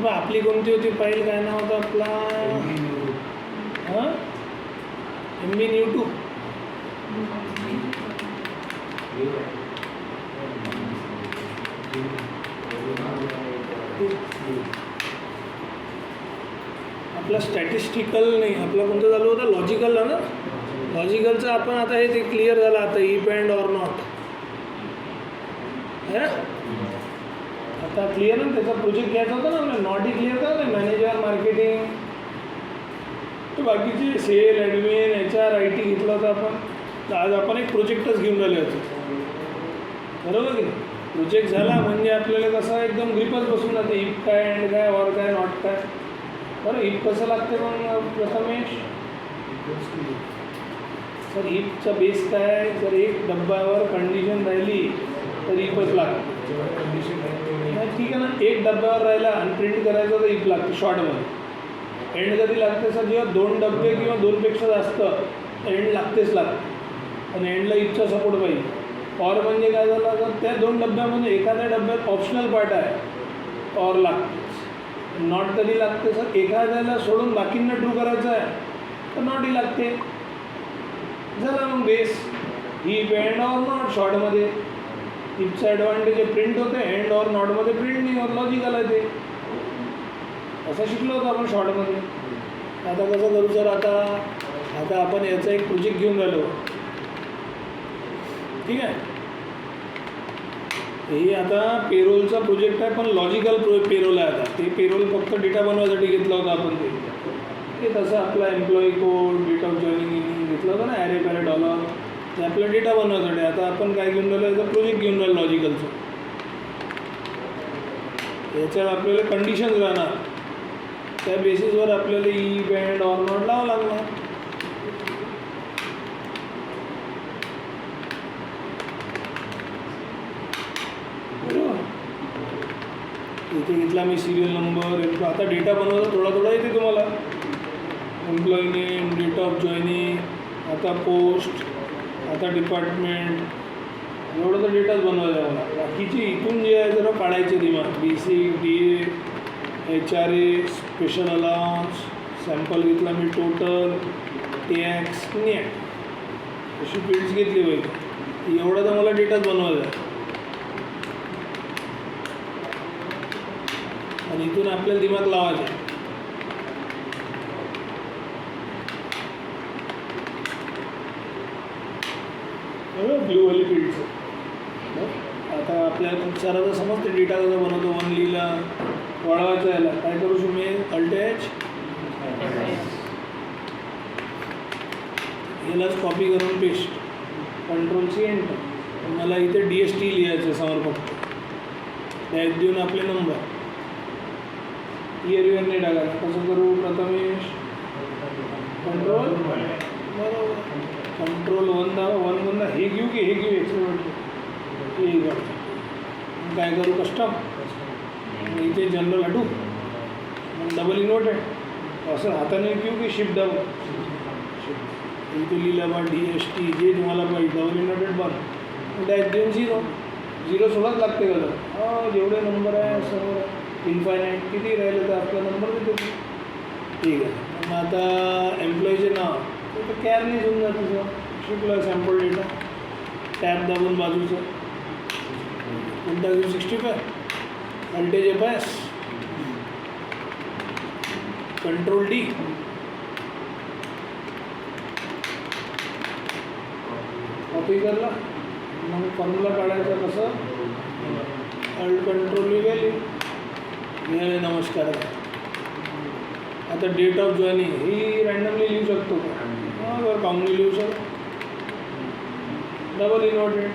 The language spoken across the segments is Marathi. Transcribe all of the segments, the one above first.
मग आपली कोणती होती फाईल, काय नाव होतं आपला? हां, MB न्यू2. आपला स्टॅटिस्टिकल नाही, आपला कोणतं चालू होतं? लॉजिकल ना. लॉजिकलचं आपण आता हे ते क्लिअर झालं आता, इफ अँड ऑर नॉट है ना. आता क्लिअर ना, त्याचा प्रोजेक्ट घ्यायचा होता ना आपल्याला. नॉट ही क्लिअर करा ना, मॅनेजर मार्केटिंग, तर बाकीचे सेल ॲडमिन HR IT घेतला होता आपण. तर आज आपण एक प्रोजेक्टच घेऊन राहिले होतो, बरोबर की. प्रोजेक्ट झाला म्हणजे आपल्याला कसं एकदम ग्रिपच बसून जाते. इफ काय, अँड काय, ऑर काय, नॉट काय. बरं, इफ कसं लागते मग प्रथमेश? सर इफचा बेस काय? जर एक डब्यावर कंडिशन राहिली तर इफच लागते. ठीक आहे ना. एक डब्यावर राहिला आणि प्रिंट करायचं तर इफ लागते शॉर्टमध्ये. एंड कधी लागते सर? जेव्हा 2 डबे किंवा 2पेक्षा जास्त एंड लागतेच लागते, आणि एंडला इफचा सपोर्ट पाहिजे. ऑर म्हणजे काय झालं, तर त्या 2 डब्यामध्ये एखाद्या डब्यात ऑप्शनल पार्ट आहे, ऑर लागतेच. नॉट कधी लागते सर? एखाद्याला सोडून बाकींना ट्रू करायचं आहे तर नॉट ही लागते. झाला मग base. If and or not शॉर्टमध्ये. इफचा ॲडव्हान्टेज आहे प्रिंट होते, अँड ऑर नॉटमध्ये प्रिंट नाही होत, लॉजिकल आहे ते. असं शिकलो होतं आपण शॉर्टमध्ये. आता कसं करू सर? आता आपण याचा एक प्रोजेक्ट घेऊन राहिलो, ठीक आहे. हे आता पेरोलचा प्रोजेक्ट आहे, पण लॉजिकल पेरोल आहे. आता ते पेरोल फक्त डेटा बनवायसाठी घेतलं होतं आपण. ते तसं आपला employee code, date of joining घेतलं होतं ना, ॲरे पॅरे डॉलर, ते आपलं डेटा बनवायसाठी. आता आपण काय घेऊन राहिलो? याचा प्रोजेक्ट घेऊन राहिलो लॉजिकलचं. याच्यात आपल्याला कंडिशन्स राहणार, त्या बेसिसवर आपल्याला इफ अँड ऑर नॉट लावावं लागणार. बरोबर. इथे घेतला मी सिरियल नंबर. आता डेटा बनवायचा थोडा येते तुम्हाला. Employee name, date of joining, आता पोस्ट, आता डिपार्टमेंट, एवढं तर डेटाच बनवायचा आहे मला. बाकीची इथून जे आहे जरा काढायचे दिमाग. BC, DA, HRA, special allowance, sample घेतला मी, टोटल, टॅक्स, नेट, अशी फील्ड्स घेतली पाहिजे. एवढा तर मला डेटाच बनवायचा आहे. आणि इथून आपल्याला दिमाग लावायचा आहे. ब्लूवाली फील्डचं. आता आपल्याला खूप सारा तर समजते डेटा कसा बनवतो. 1 लिहिला, वाढवायचा याला काय करू शकतो मी? अल्टॅच यालाच कॉपी करून पेस्ट, कंट्रोल-C एंटर. मला इथे DST लिहायचं समोर फक्त. त्यात देऊन आपले नंबर, इयर नाही टाकायचं. कसं करू प्रथमेश? कंट्रोल, बरोबर, कंट्रोल 1 दाबा. 1 म्हणा हे घेऊ की हे घेऊ? एक्सपेरिमेंट हे घेऊ. काय करू? कस्टम. इथे जनरल हटू, मग डबल इन्व्हर्टेड. असं हाताने घेऊ की शिफ्ट दाबू? इथे लिहिलं बा DST, जे तुम्हाला पाहिजे. डबल इन्व्हर्टेड बन, डायरेक्ट देऊन 0 सोडाच लागते का? तर जेवढे नंबर आहे सर्व इन्फायनाईट, किती राहिले तर आपला नंबर देतो. ठीक आहे. मग आता एम्प्लॉईचे नाव तर कॅरने घेऊन जातं सर. शिकलं सॅम्पल डेटा, टॅब दाबून बाजूचं कोणता घेऊ? 65, अल्टेज FS, कंट्रोल-D, कॉपी करला. मग फॉर्म्युला काढायचा कसं? Alt control value. नमस्कार. आता डेट ऑफ जॉईनिंग ही रँडमली लिहू शकतो का? बरं, कॉमनली लिहू शकतो. डबल इन्व्हर्टेड,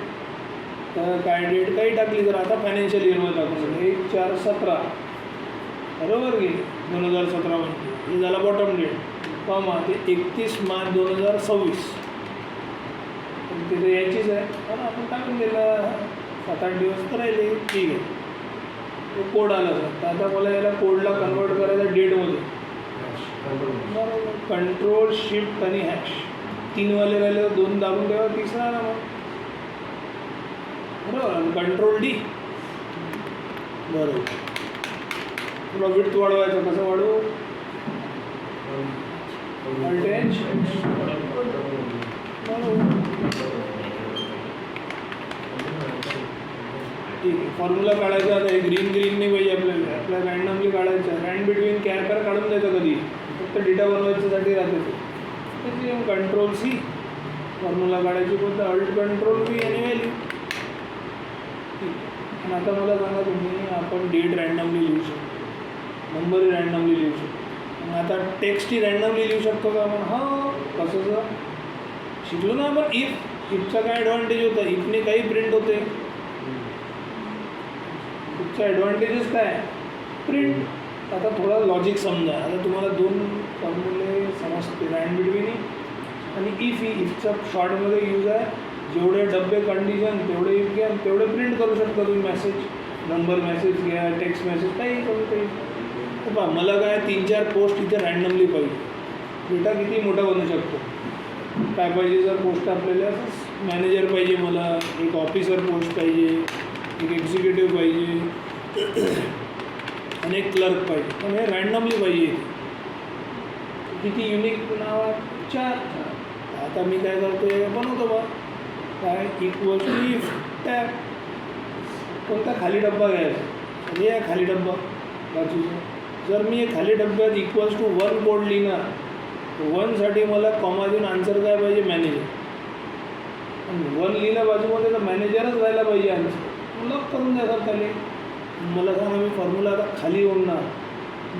तर काय डेट काही टाकली तर आता फायनान्शियल इयरमध्ये टाकून 1/4/17, बरोबर की 2017 म्हणजे हे झाला बॉटम डेट. कॉमा ते 31 मार्च 2026. तिथे याचीच आहे, पण आपण टाकून दिलं. 7-8 दिवस तर राहिले. ठीक आहे. तो कोड आला सर. तर आता मला याला कोडला कन्वर्ट करायचा डेटमध्ये. बरोबर, कंट्रोल-Shift आणि हॅश. 3 वाले राहिले, 2 दाबून ठेवा, 3रा आला मग. बरोबर, कंट्रोल-D, बरोबर. तुला विड्थ वाढवायचं, कसं वाढवू? अल्टेंज ठीक आहे. फॉर्म्युला काढायचा आता. हे ग्रीन नाही पाहिजे आपल्याला रँडमली काढायचं. रँड बिटवीन कॅर काढून द्यायचं कधी, फक्त डेटा बनवायच्यासाठी राहते ते. त्याची कंट्रोल सी फॉर्म्युला काढायची, कोणतं अल्ट कंट्रोल व्ही आणि व्हॅल्यू. आणि आता मला सांगा तुम्ही, आपण डेट रँडमली लिहू शकतो, नंबरही रँडमली लिहू शकतो, मग आता टेक्स्टही रँडमली लिहू शकतो का आपण? हां, कसं शिकलो ना आपण. इफचा काय ॲडव्हान्टेज होता? इफने काही प्रिंट होते. इफचा ॲडव्हान्टेजेस काय? प्रिंट. आता थोडा लॉजिक समजा. आता तुम्हाला दोन फॉर्म्युले समजते, रँड बिटवीन आणि इफचा शॉर्टमध्ये यूज आहे. जेवढे डब्बे कंडिशन तेवढे इफ घ्या, तेवढे प्रिंट करू शकता तुम्ही. मेसेज, नंबर मेसेज घ्या, टेक्स्ट मेसेज, काही करू काही. तर पहा, मला काय 3-4 पोस्ट इथे रँडमली पाहिजे. डेटा किती मोठा बनू शकतो. काय पाहिजे? जर पोस्ट आपल्याला मॅनेजर पाहिजे, मला एक ऑफिसर पोस्ट पाहिजे, एक एक्झिक्युटिव्ह पाहिजे आणि एक क्लर्क पाहिजे. पण हे रँडमली पाहिजे. किती युनिक नाव? 4. आता मी काय करतो, बनवतो बा काय इक्वल्स टू इफ टॅग. कोणता? खाली डब्बा घ्यायचा. हे आहे खाली डब्बा बाजूचा. जर मी खाली डब्यात इक्वल्स टू 1 कोड लिहिणार, 1साठी मला कॉमा देऊन आन्सर काय पाहिजे? मॅनेजर. 1 लिहिला बाजूमध्ये, तर मॅनेजरच राहायला पाहिजे आन्सर. लॉक करून द्या सर खाली. मला सांगा, मी फॉर्म्युला आता खाली ओढणार,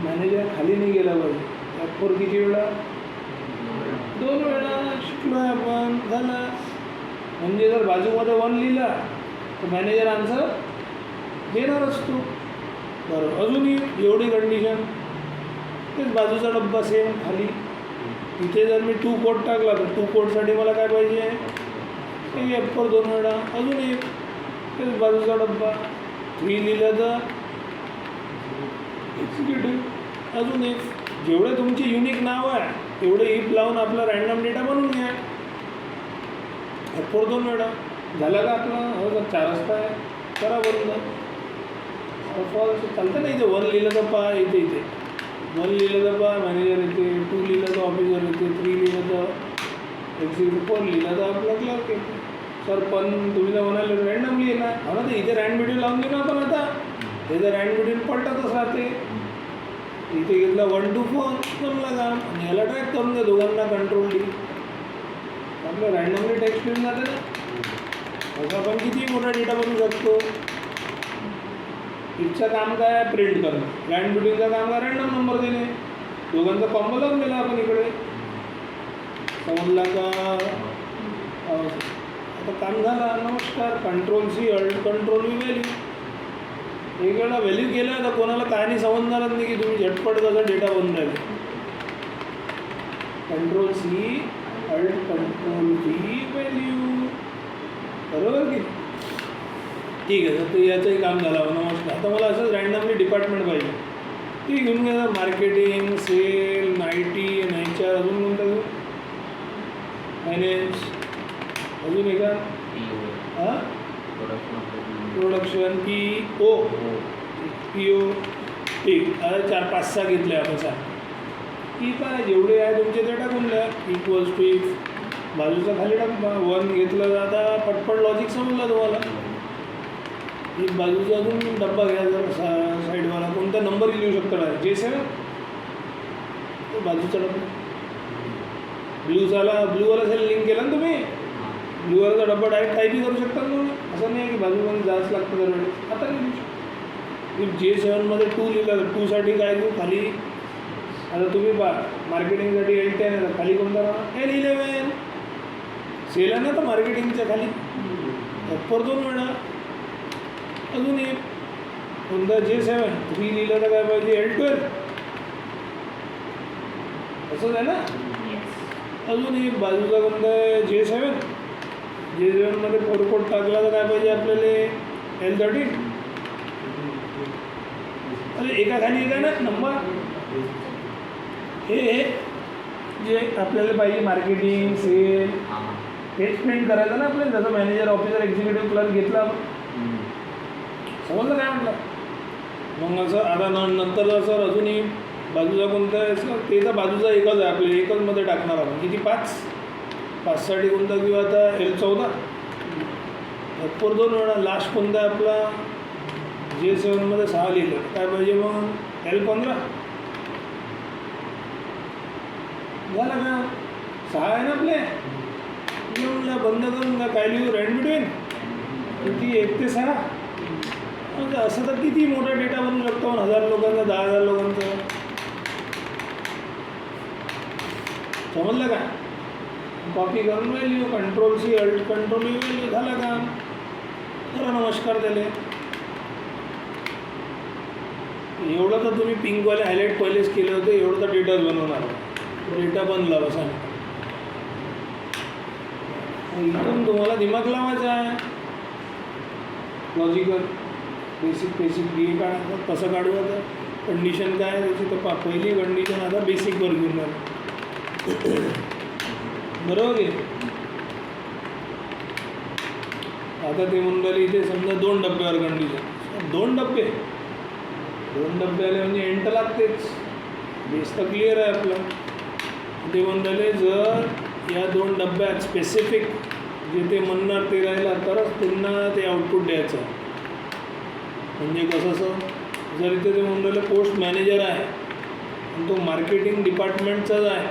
मॅनेजर खाली नाही गेला पाहिजे. F4 किती वेळा? 2 वेळा. शिकलो आहे आपण, झालं. म्हणजे जर बाजूमध्ये 1 लिहिला तर मॅनेजर आन्सर देणार असतो. बरं, अजूनही एवढी कंडिशन. तेच बाजूचा डब्बा सेम खाली. इथे जर मी 2 कोड टाकला, तर 2 कोडसाठी मला काय पाहिजे? F4 2 वेळा. अजून एक तेच बाजूचा डब्बा. 3 लिहिलं तर एक्झिक्युटिव्ह. अजून एक. जेवढे तुमची युनिक नाव आहे तेवढे इफ लावून आपला रँडम डेटा बनवून घ्या. F4 2 वेळा. झाला का आपला? हो, तर 4 रस्ता आहे. करा बंद. फॉल्स चालतं नाही. इथे 1 लिहिलं तर पहा, इथे 1 लिहिलं तर पहा मॅनेजर येते, 2 लिहिलं तर ऑफिसर येते, 3 लिहिलं तर एक्झिक्युटिव्ह, 4 लिहिलं तर आपला क्लर्क येते. सर पण तुम्ही तर म्हणाले रँडमली येणार. हो ना, तर इथे रँड बिटवीन लावून घेऊ ना आपण. आता हे तर रँड बिटवीन पलटतच राहते. इथे घेतला 1 to 4 जमला काम. आणि याला ट्रॅक करून द्या दोघांना, कंट्रोल डी. आपलं रँडमली टेक्स्ट लिहून जाते ना. असं आपण किती मोठा डेटा बनवू शकतो. इफचं काम काय? प्रिंट करणं. रँड बिटवीनचं काम काय? रँडम नंबर देणे. दोघांचा कॉम्बो लावून दिला आपण इकडे. समजला का? आता काम झाला. नमस्कार. Control C alt control V value. एक वेळा व्हॅल्यू केलं तर कोणाला काय नाही समजणारच नाही की तुम्ही झटपट कसा डेटा बनवून राहिले. Control C alt control V value. बरोबर की? ठीक आहे. तर याचंही काम झालं. नमस्कार. आता मला असंच रँडमली डिपार्टमेंट पाहिजे. ती घेऊन घ्या. मार्केटिंग, सेल, IT, HR, अजून कोणतं घेऊ? फायनान्स, अजून एका हां प्रोडक्शन, PO. ठीक. आता 4-5-6 घेतले आपण. ठीक आहे. जेवढे आहे तुमचे ते टाकून द्या. इक्वल्स टू इफ बाजूचा खाली डब्बा. 1 घेतलं. आता पटपट लॉजिक समजलं तुम्हाला. एक बाजूचा अजून डब्बा घ्यायचा साईडवाला. कोणता नंबर लिहू शकता? J7. तो बाजूचा डब्बा. ब्लूवाला सेल लिंक केला ना तुम्ही. ब्लूवालाचा डब्बा डायरेक्ट टाईपही करू शकता ना तुम्ही. असं नाही की बाजूमध्ये जायचं लागतं दरवेळेस. आता लिहू शकतो. J7मध्ये 2 लिहिलं तर 2साठी काय घेऊ? खाली. आता तुम्ही मार्केटिंगसाठी L10 आहे तर खाली कोणता राहणार? L11. सेल आहे ना तर मार्केटिंगच्या खाली F4 2 वेळा. अजून एक कोणता? J7. 3 लिहिलं तर काय पाहिजे? L12. असंच आहे ना. अजून एक बाजूचा कोणता आहे? J7. J7मध्ये 4 कोड टाकला तर काय पाहिजे आपल्याला? L13. अरे एका खाली एक आहे ना नंबर. हे जे आपल्याला पाहिजे मार्केटिंग, सेल, हेच प्रिंट करायचं ना आपल्याला. जसं मॅनेजर, ऑफिसर, एक्झिक्युटिव्ह, क्लर्क घेतला. समजलं काय म्हटलं? मग असं आता नंतर सर अजूनही बाजूचा कोणता आहे सर ते तर बाजूचा एकच आहे आपल्याला एकच मध्ये टाकणार आपण किती 5साठी कोणता किंवा आता L14 भरपूर 2 वेळा लास्ट कोणता आहे आपला J7मध्ये 6 लिहिलं काय पाहिजे मग L15 झालं का 6 आहे ना आपले म्हणलं बंद करून का काय लिहू रँड बिटवीन किती 1 ते 6 म्हणजे असं तर किती मोठा डेटा बनवू शकतो 1000 लोकांचा 10,000 लोकांचा समजलं का कॉपी करून व्हॅल्यू कंट्रोल-C अल्ट कंट्रोल-V व्हॅल्यू झालं का तर नमस्कार त्याले एवढं तर तुम्ही पिंकवाले हायलाईट पहिलेच केले होते एवढं तर डेटाच बनवणार डेटा बनला बसा इथून तुम्हाला दिमाग लावायचा आहे लॉजिकल बेसिक डी काढायचं कसं काढू आता कंडिशन काय आहे त्याची तर पहिली कंडिशन आता बेसिकवर घेऊन जाणार बरोबर आहे आता ते म्हणून राहिले इथे समजा 2 डब्यावर कंडिशन 2 डबे आले म्हणजे एंट लागतेच बेस तर क्लिअर आहे आपलं ते म्हणून राहिले जर या 2 डब्यात स्पेसिफिक जे ते म्हणणार ते राहिला तरच पुन्हा ते आउटपुट द्यायचं म्हणजे कसं जर इथे ते म्हणून राहिले पोस्ट मॅनेजर आहे आणि तो मार्केटिंग डिपार्टमेंटचाच आहे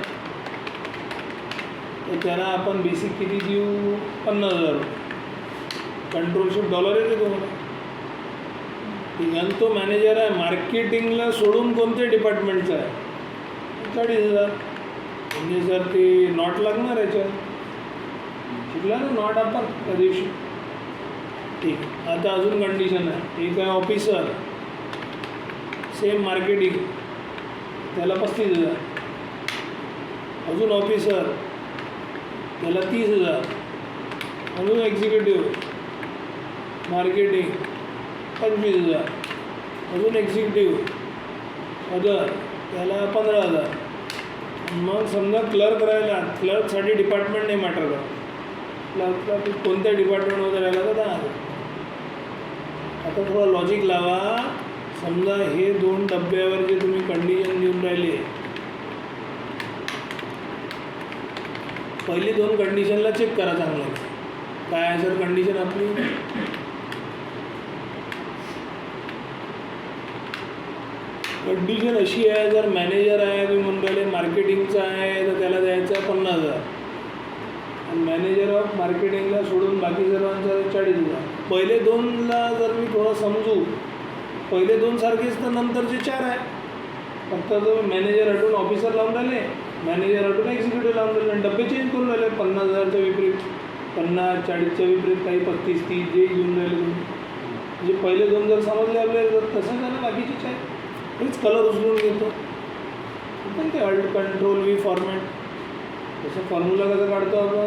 तर त्याला आपण बेसिक किती देऊ 50,000 कंट्रोल-Shift डॉलर येते तुम्हाला ठीक आहे तो मॅनेजर आहे मार्केटिंगला सोडून कोणत्या डिपार्टमेंटचा आहे 40,000 म्हणजे जर ते नॉट लागणार याच्यात शिकला ना नॉट आपण त्या दिवशी ठीक आता अजून कंडिशन आहे एक आहे ऑफिसर सेम मार्केटिंग त्याला 35,000 अजून ऑफिसर त्याला 30,000 अजून एक्झिक्युटिव्ह मार्केटिंग 25,000 अजून एक्झिक्युटिव्ह अदर त्याला 15,000 मग समजा क्लर्क राहिला क्लर्कसाठी डिपार्टमेंट नाही मॅटर करत क्लर्कला कोणत्या डिपार्टमेंटमध्ये राहिला तर 10,000 आता थोडं लॉजिक लावा समजा हे 2 डब्यावर जे तुम्ही कंडिशन देऊन राहिले पहिली 2 कंडिशनला चेक करा चांगलं काय आहे सर कंडिशन आपली कंडिशन अशी आहे जर मॅनेजर आहे तुम्ही म्हणून राहिले मार्केटिंगचा आहे तर त्याला द्यायचं आहे 50,000 आणि मॅनेजर ऑफ मार्केटिंगला सोडून बाकी सर्वांचा 40,000 पहिले 2ला जर मी थोडं समजू पहिले 2 सारखेच तर नंतरचे 4 आहे फक्त तो मॅनेजर हटून ऑफिसर लावून राहिले मॅनेजर हटून एक्झिक्युटिव्ह लावून राहिले आणि डबे चेंज करून राहिले 50,000च्या विपरीत 50 40च्या विपरीत काही 35 30 जे घेऊन राहिले तुम्ही म्हणजे पहिले 2 जर समजले आपल्याला तर तसं झालं बाकीचे 4 हेच कलर उचलून घेतो पण ते अल्ट कंट्रोल-V फॉर्मॅट तसं फॉर्म्युला कसं काढतो आपण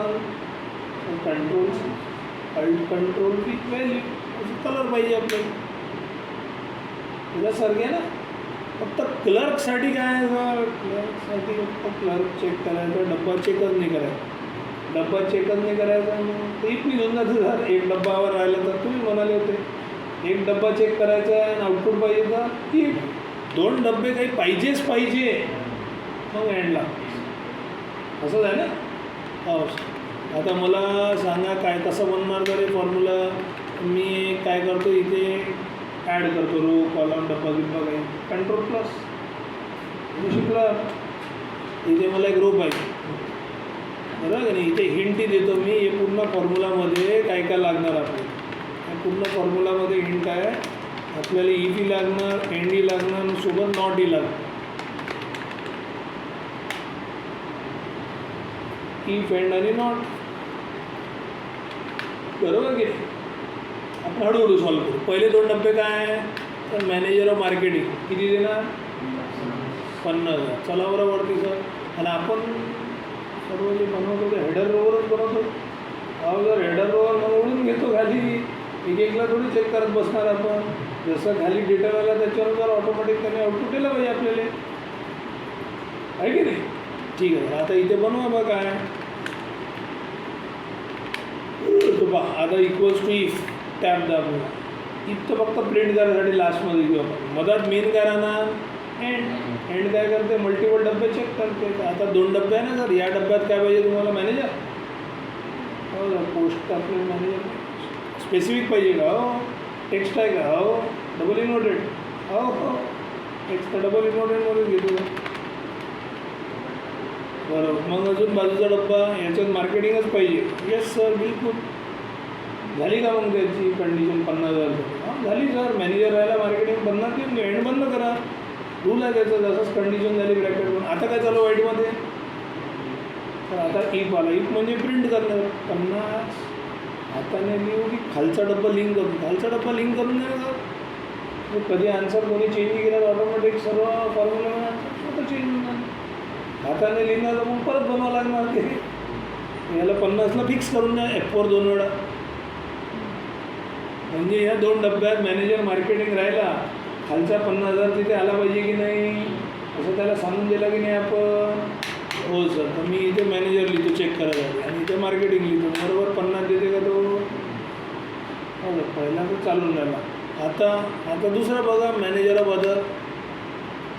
अल्ट कंट्रोल-V व्हॅल्यू असं कलर पाहिजे आपल्याला त्याच्यासारखे आहे ना फक्त क्लर्कसाठी काय आहे क्लर्कसाठी फक्त क्लर्क चेक करायचा डब्बा चेकच नाही करायचा डब्बा चेकच नाही करायचा ते मी घेऊन जातो जर 1 डब्बावर राहिलं तर तुम्ही म्हणाले होते 1 डब्बा चेक करायचा आहे आणि आउटपुट पाहिजे तर की 2 डब्बे काही पाहिजेच पाहिजे मग एंडला असंच आहे ना हो आता मला सांगा काय कसं बनणार तर फॉर्म्युला मी काय करतो इथे ॲड करतो रो कॉलम डब्बा गिब्बा काही कंट्रोल+ शिकला इथे मला एक रो पाहिजे बरोबर का नाही इथे हिंटही देतो मी हे पूर्ण फॉर्म्युलामध्ये काय काय लागणार आपल्याला पूर्ण फॉर्म्युलामध्ये हिंट आहे आपल्याला इफी लागणार एंडी लागणार आणि सोबत नॉटही लागणार इफ एंड आणि नॉट बरोबर की आपण हळूहळू सॉल्व करू पहिले 2 डब्बे काय आहे तर मॅनेजर ऑफ मार्केटिंग किती देणार 50,000 चला बरं वरती सर आणि आपण सर्व जे बनवतो ते हेडर रोवरच बनवतो अहो जर हेडर रोवर बनवून घेतो खाली एक-एकला थोडी चेक करत बसणार आपण जसं खाली डेटा आला त्याच्यानुसार ऑटोमॅटिक त्याने आउटपुट दिलं पाहिजे आपल्याला आहे की नाही ठीक आहे आता इथे बनवा बघा काय तो पहा आता इक्वल्स टू इफ टॅब दाबूया इथं फक्त प्रिंट करायसाठी लास्टमध्ये घेऊ आपण. मधात मेन करा ना, एंड काय करते, मल्टिपल डबे चेक करते. आता 2 डबे आहे ना सर, या डब्यात काय पाहिजे तुम्हाला मॅनेजर, हो पोस्ट आपलं मॅनेजर स्पेसिफिक पाहिजे का, हो टेक्स्ट आहे का, हो डबल इन्व्हर्टेड, हो टेक्स्ट डबल इन्व्हर्टेडमध्येच घेतो. बरोबर. मग अजून बाजूचा डब्बा याच्यात मार्केटिंगच पाहिजे. येस सर, बिलकुल. झाली का मग त्याची कंडिशन 50,000? हां झाली सर. मॅनेजर राहायला मार्केटिंग 50 देऊन घ्या, एंड बंद करा. रूल आहे त्याचं. जसंच कंडिशन झाली ब्रॅकेटमध्ये. आता काय चालू वाईटमध्ये, तर आता इफ आला. इफ म्हणजे प्रिंट करणं 50 हाताने लिहू की खालचा डब्बा लिंक करून, खालचा डब्बा लिंक करून द्या. कधी आन्सर कोणी चेंज केला ऑटोमॅटिक सर्व फॉर्म्युला स्वतः चेंज होणार. हाताने लिहिणार तर मग परत बनवावं लागणार ते. याला 50ला फिक्स करून द्या, F4 2 वेळा. म्हणजे ह्या 2 डब्यात मॅनेजर मार्केटिंग राहिला, खालचा 50,000 तिथे आला पाहिजे की नाही, असं त्याला सांगून दिला की नाही आपण. हो सर. तर मी इथे मॅनेजर लिहितो चेक करायला आणि इथे मार्केटिंग लिहितो. बरोबर 50 देते का तो, हो पहिला तर चालून राहिला. आता दुसरं बघा, मॅनेजर ऑफ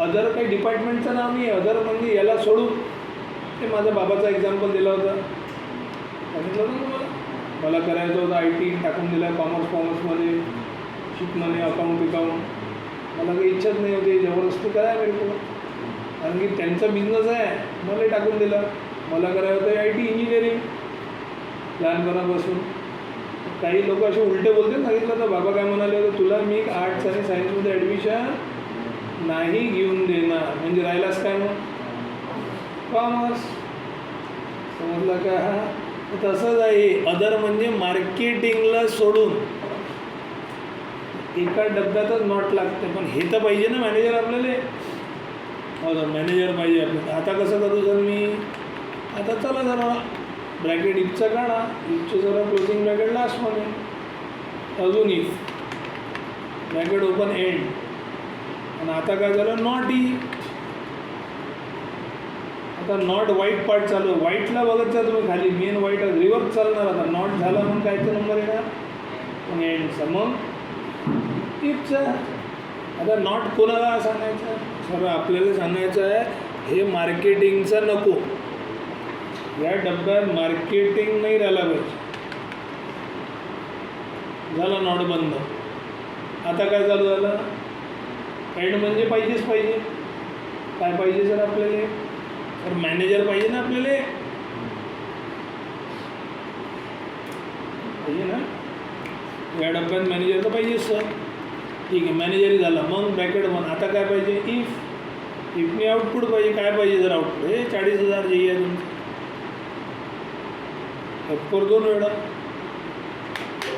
अदर काही डिपार्टमेंटचं नाव नाही आहे. अदर म्हणजे याला सोडून, ते माझ्या बाबाचा एक्झाम्पल दिला होता, सांगितलं होतं तुम्हाला. मला करायचं होतं IT, टाकून दिला कॉमर्समध्ये, शिकमध्ये अकाउंट. मला काही इच्छाच नाही होती, जबरदस्ती करायला मिळतो, कारण की त्यांचा बिझनेस आहे. मला टाकून दिला. मला करायचं होतं IT इंजिनिअरिंग लहानपणापासून. काही लोक असे उलटे बोलते. सांगितलं तर बाबा काय म्हणाले होते, तुला मी आर्ट्स आणि सायन्समध्ये ॲडमिशन नाही घेऊन देणार. म्हणजे राहिलाच काय मग कॉमर्स, समजलं का. तसंच आहे. अदर म्हणजे मार्केटिंगला सोडून एका डब्यातच नॉट लागते. पण हे तर पाहिजे ना मॅनेजर आपल्याला. हो सर, मॅनेजर पाहिजे आपल्याला. आता कसं करू सर मी, आता चला जरा ब्रॅकेट इफचा काढा, इफचे जरा क्लोजिंग ब्रॅकेट लास्टमध्ये, अजून इफ ब्रॅकेट ओपन एंड. आणि आता काय झालं, नॉट ई. आता नॉट वाईट पार्ट चालू. वाईटला बघत जा तुम्ही खाली, मेन वाईट रिव्हर्स चालणार. आता नॉट झाला म्हणून कायचा नंबर येणार, पण एंडचा. मग इफचा. आता नॉट कोणाला सांगायचं सर, आपल्याला सांगायचं आहे हे मार्केटिंगचं नको, या डब्यात मार्केटिंग नाही राहिला पाहिजे. झाला नॉट बंद. आता काय चालू झालं, एंड म्हणजे पाहिजेच पाहिजे. काय पाहिजे सर आपल्याला, तर मॅनेजर पाहिजे ना आपल्याला, पाहिजे ना. या डब्यात मॅनेजर तर पाहिजेच सर. ठीक आहे, मॅनेजरही झाला. मग ब्रॅकेट 1. आता काय पाहिजे, इफने आउटपुट पाहिजे. काय पाहिजे सर आउटपुट, हे 40,000 जे आहे तुमचं. F4 2 वेळा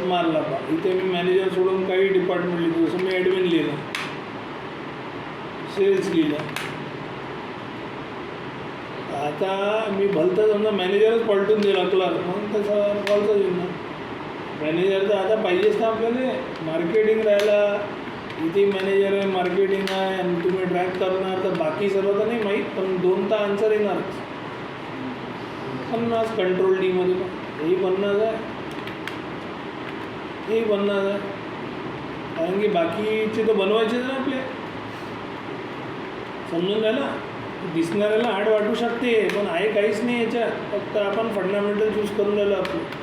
मारला पा. इथे मी मॅनेजर सोडून काही डिपार्टमेंट लिहितो. जसं मी ॲडमिन लिहिलं, सेल्स लिहिलं. आता मी भलतं समजा मॅनेजरच पलटून दिला क्लर्क, मग तसं फॉलचं येईल ना. मॅनेजर तर आता पाहिजेच ना आपल्याला. मार्केटिंग राहिला, इथे मॅनेजर आहे, मार्केटिंग आहे, आणि तुम्ही ट्रॅक करणार तर बाकी सर्व तर नाही माहीत, पण 2 तर आन्सर येणार. 50 कंट्रोल डीमध्ये हेही 50 आहे, हेही 50 आहे. कारण की बाकीचे तर बनवायचे ना आपले. समजून घ्या. दिसणाऱ्याला हार्ड वाटू शकते, पण आहे काहीच नाही याच्यात. फक्त आपण फंडामेंटल चूज करून राहिलो आपलं.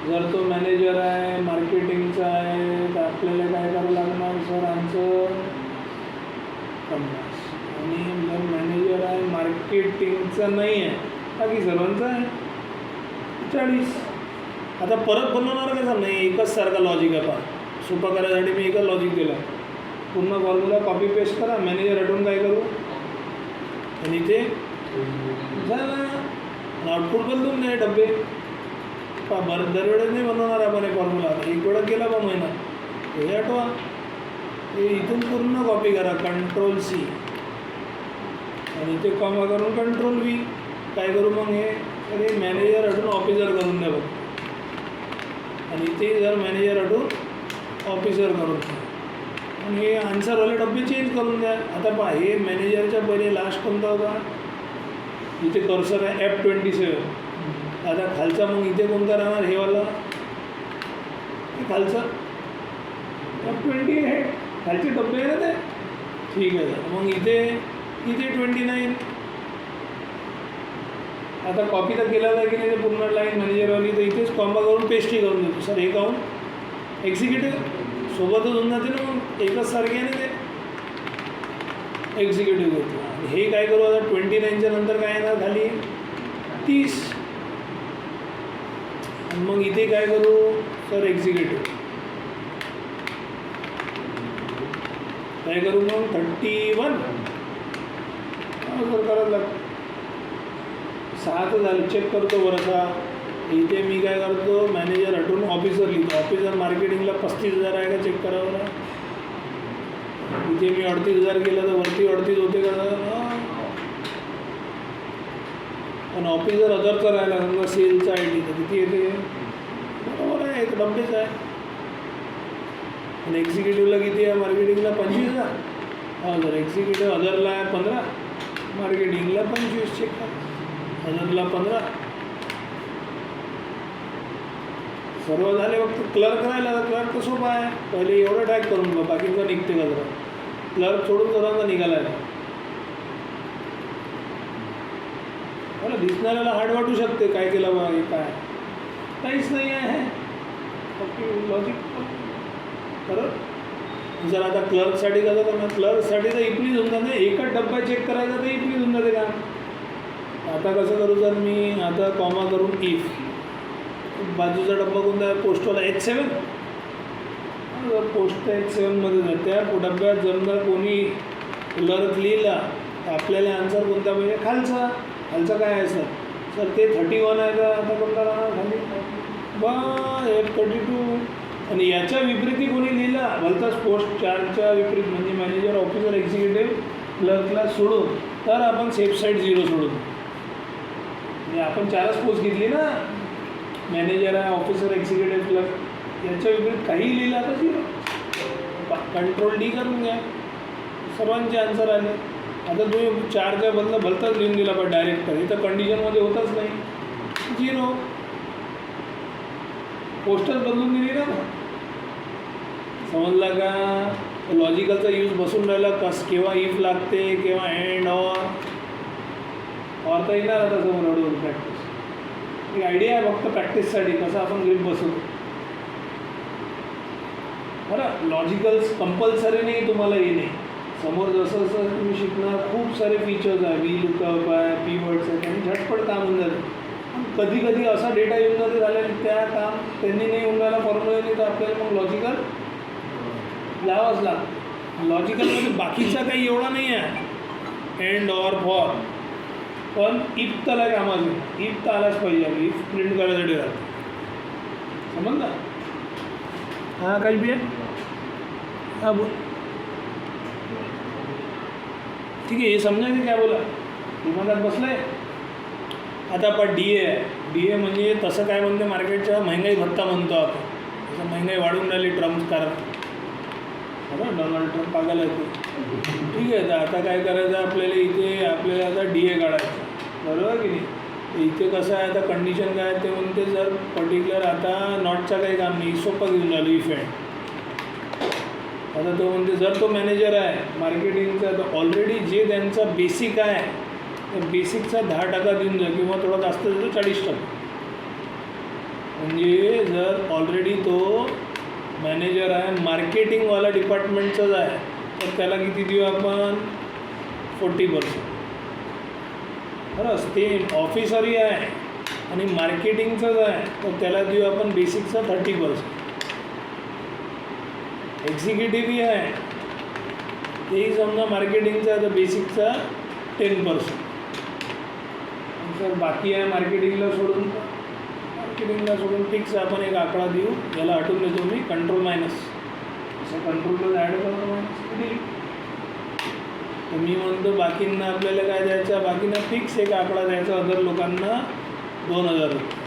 जर तो मॅनेजर आहे, मार्केटिंगचा आहे, तर आपल्याला काय करावं लागणार सर, आन्सर 50. आणि जर मॅनेजर आहे, मार्केटिंगचा नाही आहे, बाकी सर्वांचा आहे 40. आता परत बनवणार का सर, नाही एकच सारखा लॉजिक आहे. पहा सोपा करायसाठी मी एकच लॉजिक दिला. पूर्ण फॉर्म्युला कॉपी पेस्ट करा, मॅनेजर हटवून काय करू, आणि ते झालं. आउटपुट बदलून द्या डबे. दरवेळेस नाही बनवणार आपण हे फॉर्म्युला. एक वेळा केला बा महिना, हे आठवा. हे इथून पूर्ण कॉपी करा, Ctrl+C, आणि इथे कॉमा करून Ctrl+V. काय करू मग हे मॅनेजर हटून ऑफिसर करून द्या बघ, आणि इथे जर मॅनेजर हटून ऑफिसर करून द्या, आणि हे आन्सरवाले डबे चेंज करून द्या. आता पहा, हे मॅनेजरच्या पहिले लास्ट कोणता होता, इथे कर्सर आहे F27. आता खालचा मग इथे कोणता राहणार, हे वाला ते खालचं F20 आहे, खालचे डबे आहे ना ते. ठीक आहे सर. मग इथे 29. आता कॉपी तर केला जाय की नाही ते पूर्ण लाईन मॅनेजरवाली, तर इथेच कॉम्बा करून पेस्टही करून देतो सर. हे काहून एक्झिक्युटिव्ह सोबतच होऊन जाते ना, मग एकच सारखे आहे ना ते. एक्झिक्युटिव्ह घेतो. हे काय करू आता 29च्या नंतर काय येणार खाली 30. मग इथे काय करू सर एक्झिक्युटिव्ह काय करू मग 31 सर करायला लागतं. 6 तर झालं. चेक करतो बरंसा. इथे मी काय करतो मॅनेजर हटून ऑफिसर लिहितो. ऑफिसर मार्केटिंगला 35,000 आहे का चेक करावं ना. इथे मी 38,000 केलं तर वरती 38 होते का. पण ऑफिसर अदरचा राहिला समजा सेलचा ID तर किती येते बरोबर आहे, एक डब्बेच आहे. आणि एक्झिक्युटिव्हला किती आहे मार्केटिंगला 25,000. हो जर एक्झिक्युटिव्ह अदरला आहे 15, मार्केटिंगला 25. चेक करा अदरला 15. सर्व झाले. फक्त क्लर्क राहिला तर क्लर्क तर सोपा आहे. पहिले एवढं टॅग करून बघा बाकीचं निघते का जरा. क्लर्क सोडून जरा निघाला आहे. मला दिसणाऱ्याला हार्ड वाटू शकते काय केलं बघा हे काय काहीच नाही आहे. ओके लॉजिक खरं. जर आता क्लर्कसाठी कसं करणार, क्लर्कसाठी तर इप्लीज होऊन जाते. एकच डब्बा चेक करायचा तर इप्लीज होऊन जाते का. आता कसं करू जर मी आता कॉमा करून इफ बाजूचा डब्बा कोणता आहे पोस्टवाला H7. पोस्ट H7मध्ये जाते. त्या डब्यात जर कोणी क्लर्क लिहिला तर आपल्याला आन्सर कोणता पाहिजे खालचा. खालचा काय आहे सर सर ते 31 आहे का. आता कोणता राहणार खाली F32. आणि याच्या विपरीती कोणी लिहिला भलताच पोस्ट 4च्या विपरीत म्हणजे मॅनेजर ऑफिसर एक्झिक्युटिव्ह क्लर्कला सोडून तर आपण सेफ साईड 0 सोडून. म्हणजे आपण 4च पोस्ट घेतली ना. मॅनेजर आहे ऑफिसर एक्झिक्युटिव्ह क्लर्क याच्या विपरीत काही लिहिला तर 0. कंट्रोल D करून घ्या. सर्वांचे आन्सर आले. आता तुम्ही 4च्या बदला भलताच लिहून दिला पण डायरेक्ट तर इथं कंडिशनमध्ये होतच नाही 0. पोस्टच बदलून दिली ना. समजला का. लॉजिकलचा यूज बसून राहिला कस केव्हा इफ लागते केव्हा अँड ऑर तर येणार आता समोर हळूहळू प्रॅक्टिस. एक आयडिया आहे फक्त प्रॅक्टिससाठी कसं आपण ग्रीप बसवतो बरं. लॉजिकल्स कंपल्सरी नाही तुम्हाला येणे. समोर जसं जसं तुम्ही शिकणार खूप सारे फीचर्स आहे. वी लुकअप आहे कीवर्ड्स आहे त्यांनी झटपट काम होऊन जाते. कधी कधी असा डेटा येऊन जाते झालेला त्या काम त्यांनी नाही होऊन राहिला फॉर्म्युला तर आपल्याला मग लॉजिकल लावाच लागतं. लॉजिकलमध्ये बाकीचा काही एवढा नाही आहे एंड ऑर फॉर. पण इफ तर आहे कामाचं. इफ तर आलाच पाहिजे. इफ प्रिंट करायसाठी राहते. समजलं हां काही बी आहे. हां बोल ठीक आहे. हे समजायचं काय बोला दिमागात बसलं आहे. आता आपण DA आहे. DA म्हणजे तसं काय म्हणते मार्केटच्या महंगाई भत्ता म्हणतो आपण. जसं महंगाई वाढून राहिली ट्रम्प कारण बरं डोनाल्ड ट्रम्प पागायला येतो. ठीक आहे. तर आता काय करायचं आपल्याला इथे आपल्याला आता DA काढायचं बरोबर की नाही. इथे कसं आहे आता कंडिशन काय ते म्हणते जर पर्टिक्युलर आता नॉटचा काही काम नाही सोपं घेऊन राहिलो इफ अँड. आता तो म्हणते जर तो मॅनेजर आहे मार्केटिंगचा तर ऑलरेडी जे त्यांचा बेसिक आहे त्या बेसिकचा 10% देऊन जा किंवा थोडा जास्त देतो 40%. म्हणजे जर ऑलरेडी तो मॅनेजर आहे मार्केटिंगवाला डिपार्टमेंटचाच आहे तर त्याला किती देऊ आपण 40%. खरंच ते ऑफिसरही आहे आणि मार्केटिंगचंच आहे तर त्याला देऊ आपण बेसिकचा 30%. एक्झिक्युटिव्हही आहे तेही समजा मार्केटिंगचा तर बेसिकचा 10%. सर बाकी आहे मार्केटिंगला सोडून फिक्स आपण एक आकडा देऊ. याला हटून देतो मी कंट्रोल मायनस. असं कंट्रोलला ॲड करतो मायनस दिली तर मी म्हणतो बाकींना आपल्याला काय द्यायचं बाकींना फिक्स एक आकडा द्यायचा. अदर लोकांना 2,000 रुपये.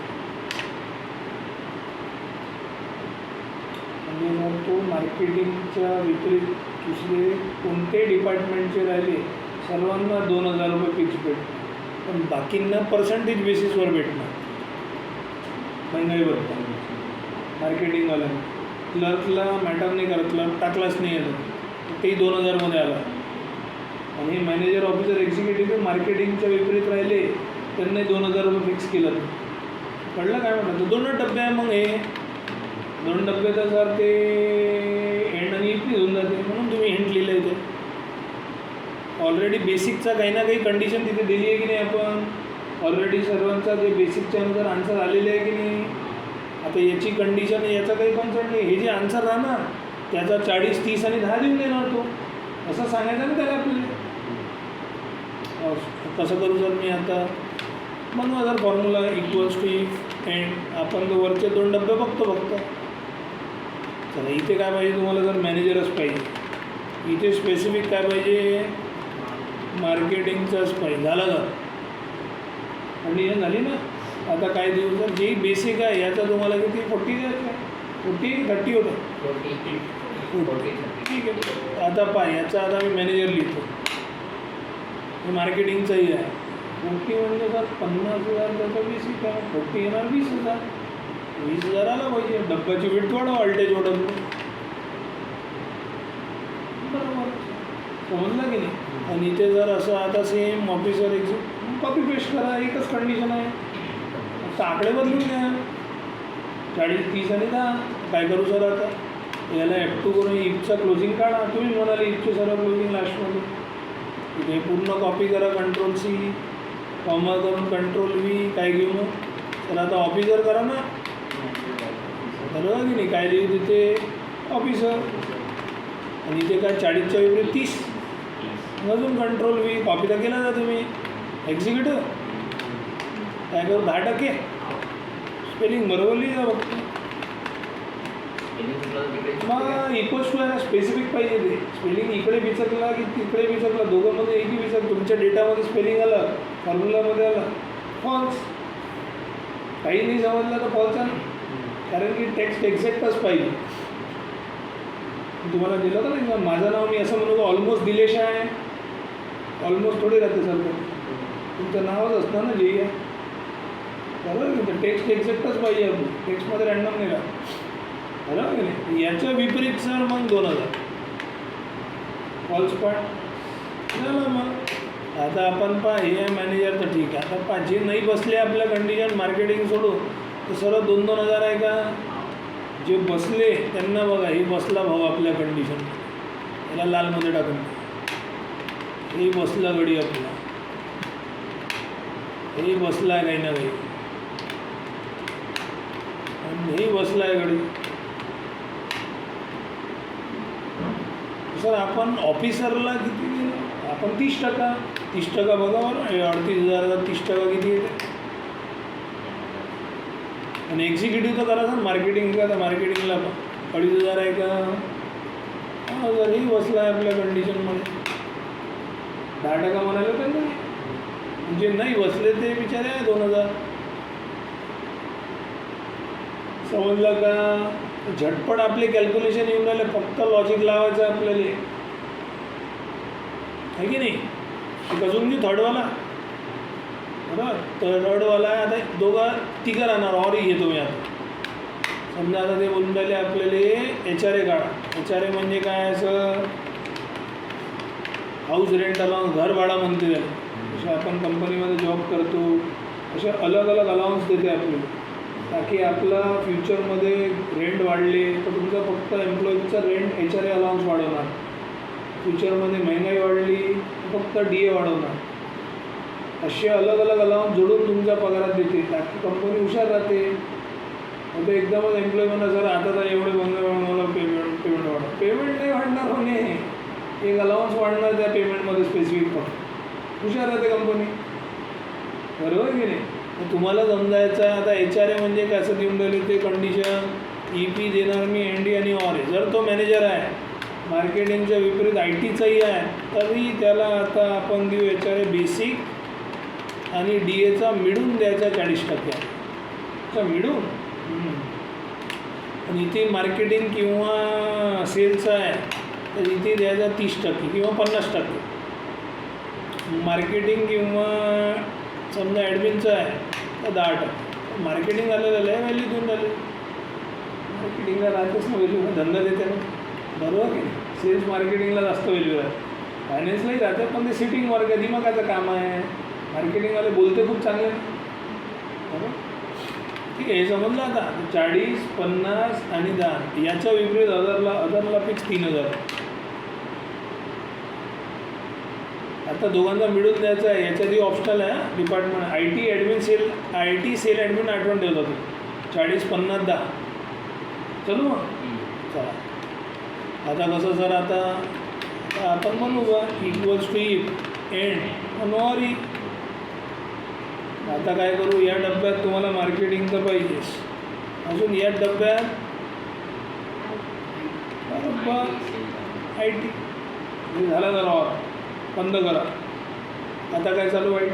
म्हणजे मग तो मार्केटिंगच्या विपरीत दुसरे कोणते डिपार्टमेंटचे राहिले सर्वांना 2,000 रुपये फिक्स भेटतात. पण बाकींना पर्सेंटेज बेसिसवर भेटणार महंगाईवर मार्केटिंगवाल्यांना. क्लर्कला मॅटर नाही करत, क्लर्क टाकलाच नाही आहे, तेही 2000मध्ये आला. आणि मॅनेजर ऑफिसर एक्झिक्युटिव्ह मार्केटिंगच्या विपरीत राहिले, त्यांनी 2000 रुपये फिक्स केलं. कळलं काय म्हटलं? तर 2 डबे आहे. मग हे 2 डबे तर सर ते एंड आणि इपी होऊन जाते, म्हणून तुम्ही एंड लिहिलं इथे. ऑलरेडी बेसिकचा काही ना काही कंडिशन तिथे दिली आहे की नाही आपण, ऑलरेडी सर्वांचा जे बेसिकच्या अनुसार आन्सर आलेले आहे की नाही. आता याची कंडिशन, याचा काही कॉन्सर्ट नाही. हे जे आन्सर राहणार त्याचा 40, 30 आणि 10 देऊन देणार तो, असं सांगायचं ना त्याला आपल्याला. कसं करू सर मी आता? बनवा जर formula equals to if and. आपण तो वरचे 2 डबे बघतो फक्त. चला इथे काय पाहिजे तुम्हाला? जर मॅनेजरच पाहिजे, इथे स्पेसिफिक काय पाहिजे? मार्केटिंगचंच पाहिजे. झालं का? कंडिशन झाली ना. आता काय देऊ सर? जे बेसिक आहे याचा तुम्हाला किती 40 द्यायचं आहे? 40 30 होतं? 40. ठीक आहे. आता पाय याचा आता मी मॅनेजर लिहितो, हे मार्केटिंगचंही आहे. 40 म्हणजे सर 50,000 त्याचा बेसिक आहे, 40 येणार 20,000. 20,000 आला पाहिजे. डब्बाची विड्थ वाढव, व्होल्टेज वाढव. बरोबर, समजलं की नाही? आणि इथे जर असं आता सेम ऑफिसर कॉपी पेस्ट करा, एकच कंडिशन आहे. आता आकडे बदलून द्या, 40, 30 आणि 10. काय करू सर आता? याला F2 करून इफचा क्लोजिंग काढा. तुम्ही म्हणाले इफचे सर्व क्लोजिंग लास्टमध्ये. इथे पूर्ण कॉपी करा, कंट्रोल-C, कॉमा करून कंट्रोल-V. काय घेऊ मग सर? आता ऑफिसर करा ना, बरोबर की नाही? काय लिहू तिथे? ऑफिसर. आणि इथे काय 40च्या विपरीत 30, अजून कंट्रोल-V. कॉपी तर केला जा तुम्ही. एक्झिक्युटिव्ह काय करू? 10%. स्पेलिंग बरोबर लिहिजा फक्त. मग इक्वल्स टू आहे, स्पेसिफिक पाहिजे ते. स्पेलिंग इकडे विचारला की तिकडे विचारला, दोघांमध्ये एकही विचार. तुमच्या डेटामध्ये स्पेलिंग आलं, फॉर्म्युलामध्ये आलं, फॉल्स. काही नाही समजलं तर फॉल्स आहे, कारण की टेक्स्ट एक्झॅक्टच पाहिजे. तुम्हाला दिलं का नाही? माझं नाव मी असं म्हणू, ऑलमोस्ट दिलेश आहे. ऑलमोस्ट थोडी राहते सर, तुमचं नावच असणार ना जे आहे, बरोबर की? टेक्स्ट एक्झॅक्टच पाहिजे. आपण टेक्स्टमध्ये रँडम नाही राहत, बरोबर की नाही? याच्या विपरीत सर मग 2000 फॉल्स पॉईंट झालं. मग आता आपण हे मॅनेजर तर ठीक आहे. आता जे नाही बसले आपल्या कंडिशन मार्केटिंग सोडून, तर सर्व 2-2,000 आहे का? जे बसले त्यांना बघा, हे बसला भाऊ आपल्या कंडिशन, याला लालमध्ये टाकून. हे बसला गडी आपला, हे बसला आहे काही ना काही, आणि हे बसला आहे गडी. सर आपण ऑफिसरला किती दिलं? आपण 30%. 30% बघा बरं, 38,000 30% किती येते? आणि एक्झिक्युटिव्ह तर करा सर मार्केटिंग का? तर मार्केटिंगला 2,500 आहे का? जरही बसला आहे आपल्या कंडिशनमध्ये. 10% म्हणाले तर नाही, जे नाही बसले ते बिचारे आहे 2,000. समजलं का? झटपट आपले कॅल्क्युलेशन येऊन राहिले, फक्त लॉजिक लावायचं आपल्याला, आहे की नाही? अजून मी थर्डवाला, बरोबर? थर्डवाला आता 2-3 राहणार, ऑरही घेतो मी आता. समजा आता ते बोलून राहिले आपल्याला HRA काढा. HRA म्हणजे काय? असं हाऊस रेंट अलाउन्स, घर भाडा म्हणते त्याला. जसं आपण कंपनीमध्ये जॉब करतो असे अलग अलग अलाउन्स देते आपल्याला, ताकी आपला फ्युचरमध्ये रेंट वाढले तर तुमचा फक्त एम्प्लॉईजचा रेंट HRA अलाउन्स वाढवणार. फ्युचरमध्ये महंगाई वाढली तर फक्त DA वाढवणार. असे अलग अलग अलाउन्स जोडून तुमच्या पगारात देते, ताकी कंपनी हुशार राहते. मग ते एकदमच एम्प्लॉई म्हणा सर आता तर एवढे बंद मला पेमेंट वाढव. पेमेंट नाही वाढणार होणे, एक अलाउन्स वाढणार त्या पेमेंटमध्ये स्पेसिफिक, पण हुशार राहते कंपनी, बरोबर की नाही? तुम्हाला समजायचं आता HRA म्हणजे कसं देऊन राहिले ते कंडिशन. EP देणार मी ND आणि OR आहे. जर तो मॅनेजर आहे, मार्केटिंगच्या विपरीत ITचाही आहे, तरी त्याला आता आपण देऊ HRA बेसिक आणि DAचा मिळून द्यायचा 40%. मिळून. आणि इथे मार्केटिंग किंवा सेल्सचा आहे तर इथे द्यायचा 30% किंवा 50%. मार्केटिंग किंवा समजा ॲडमिनचं आहे तर 10%. मार्केटिंग आलेलं आहे, व्हॅल्यू देऊन राहिले. मार्केटिंगला राहतेच ना व्हॅल्यू, धंदा देते ना, बरोबर की नाही. सेल्स मार्केटिंगला जास्त व्हॅल्यू आहे, फायनान्सलाही राहते, पण ते सिटिंग वर्क आहे, दिमागाचं काम आहे. मार्केटिंगवाले बोलते खूप चांगले, बरोबर. ठीक आहे, हे समजलं आता. 40, 50 आणि 10 याच्या विपरीत अदरला फिक्स 3000. आता दोघांचा मिळून द्यायचा आहे. याच्यातही ऑप्शनल आहे department. IT admin sale, IT sale admin आठवण ठेवत होतो. 40, 50, 10 चलू मग. चला आता कसं सर, आता आपण म्हणू बा equals to if and nor E. आता काय करू, या डब्यात तुम्हाला मार्केटिंग तर पाहिजेच, अजून या डब्यात बरोबर IT झाला जरा ऑर बंद करा. आता काय चालू आहे,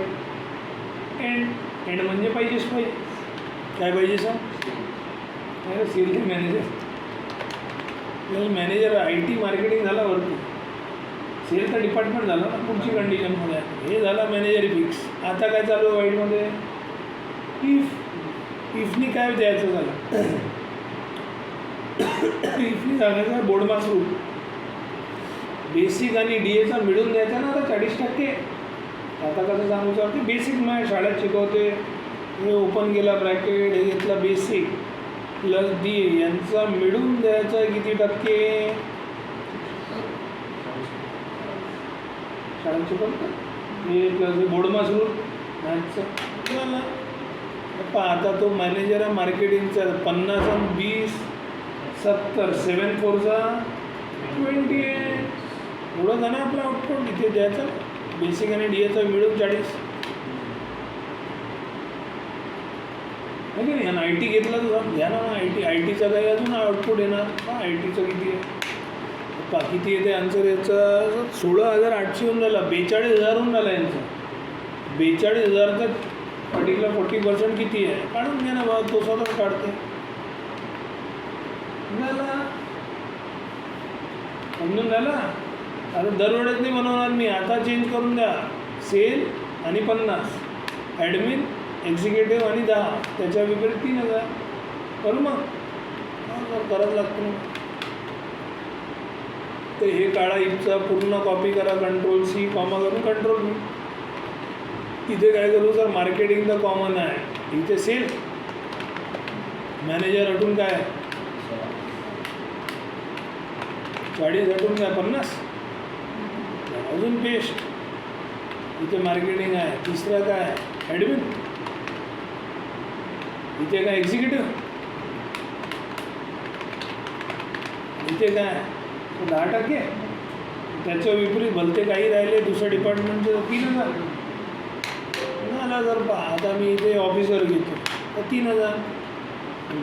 एंड म्हणजे पाहिजेच पाहिजे. काय पाहिजे sir, sale manager. Manager IT marketing झाला वरती, सेल तर डिपार्टमेंट झालं ना पुढची कंडिशनमध्ये. हे झालं मॅनेजर फिक्स. आता काय चालू आहे वाईटमध्ये, इफनी काय द्यायचं झालं, इफनी सांगायचं बोर्ड मार्क्स रूल. बेसिक आणि DAचा मिळून द्यायचा ना आता 40%. आता कसं सांगू शकतो, बेसिक मग शाळेत शिकवते, हे ओपन केला ब्रॅकेट, हे घेतला बेसिक प्लस DA यांचा मिळून द्यायचा किती टक्के, शाळेत शिकवतं हे प्लस बोर्ड मार्क्स रूल मॅथ्सचं झालं. आता तो मॅनेजर आहे मार्केटिंगचा, 50 आणि 20 70, 7 4 28 एवढं झालं आपलं आउटपुट. इथे द्यायचं बेसिक आणि DAचा मिळून 40 आहे की नाही. आणि IT घेतला तर घ्या ना ITचा काही अजून आउटपुट येणार. ITचं किती आहे, किती येते आन्सर याचा, 16,800 होऊन झाला, 42,000 होऊन झाला यांचा. 42,000चा पर्टिक्युलर 40% किती आहे काढून घ्या ना बा, तो स्वतःच काढते. झाला, समजून झाला. आता दरवेळेस नाही बनवणार मी, आता चेंज करून द्या. सेल आणि 50, ॲडमिन एक्झिक्युटिव्ह आणि 10, त्याच्या विपरीत 3000 करू मग. करावं लागतं मग. तर हे काढा, इथचा पूर्ण कॉपी करा, Ctrl+C कॉमा करून Ctrl+V. इथे काय करू सर, मार्केटिंग तर कॉमन आहे, इथे सेल मॅनेजर हटून काय 40 हटून काय 50, अजून पेस्ट. इथे मार्केटिंग आहे, तिसरं काय ॲडमिन, इथे काय एक्झिक्युटिव्ह, इथे काय 10%. त्याच्या विपरीत भलते काही राहिले दुसऱ्या डिपार्टमेंटचं 3000 झाला. जर आता मी इथे ऑफिसर घेतो तर 3000,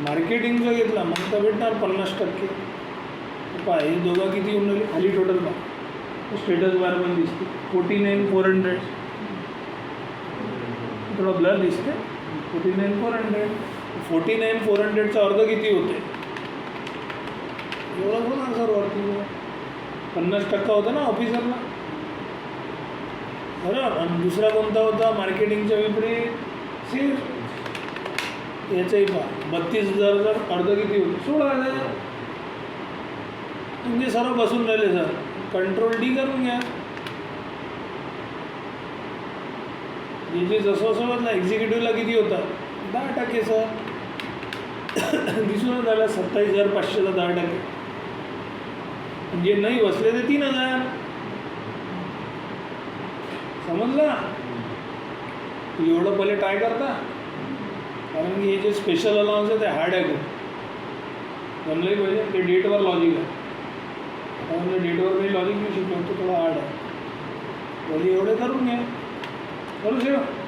मार्केटिंगचं घेतला मग तर भेटणार 50%. हे दोघं किती येऊन राहिले खाली टोटल पहा, स्टेटस बार पण दिसते 49,400, थोडं ब्लर दिसते. 49,400, 49,400चा अर्ध किती होते, एवढं होणार सर वरती 50% होतं ना ऑफिसरला, बरोबर. आणि दुसरा कोणता होता मार्केटिंगच्या विपरीत सेल, याचंही पहा 32,000, अर्ध किती होते 16,000. म्हणजे सर्व बसून राहिले सर, Ctrl+D करून घ्या. जे जसं असं बदला, एक्झिक्युटिव्हला किती होता 10% सर, दिसून झाला 27,500चा 10%. जे नाही बसले ते 3,000. समजलं. एवढं पहिले ट्राय करता, कारण की हे जे स्पेशल अलाउन्स आहे ते हार्ड आहे खूप. जमलंही पाहिजे, ते डेटवर लॉजिक आहे. त्यामुळे डेटवर काही लॉजिक नाही शिकवतो, थोडं हार्ड आहे. पहिले एवढे करून घ्या, करू शकतो.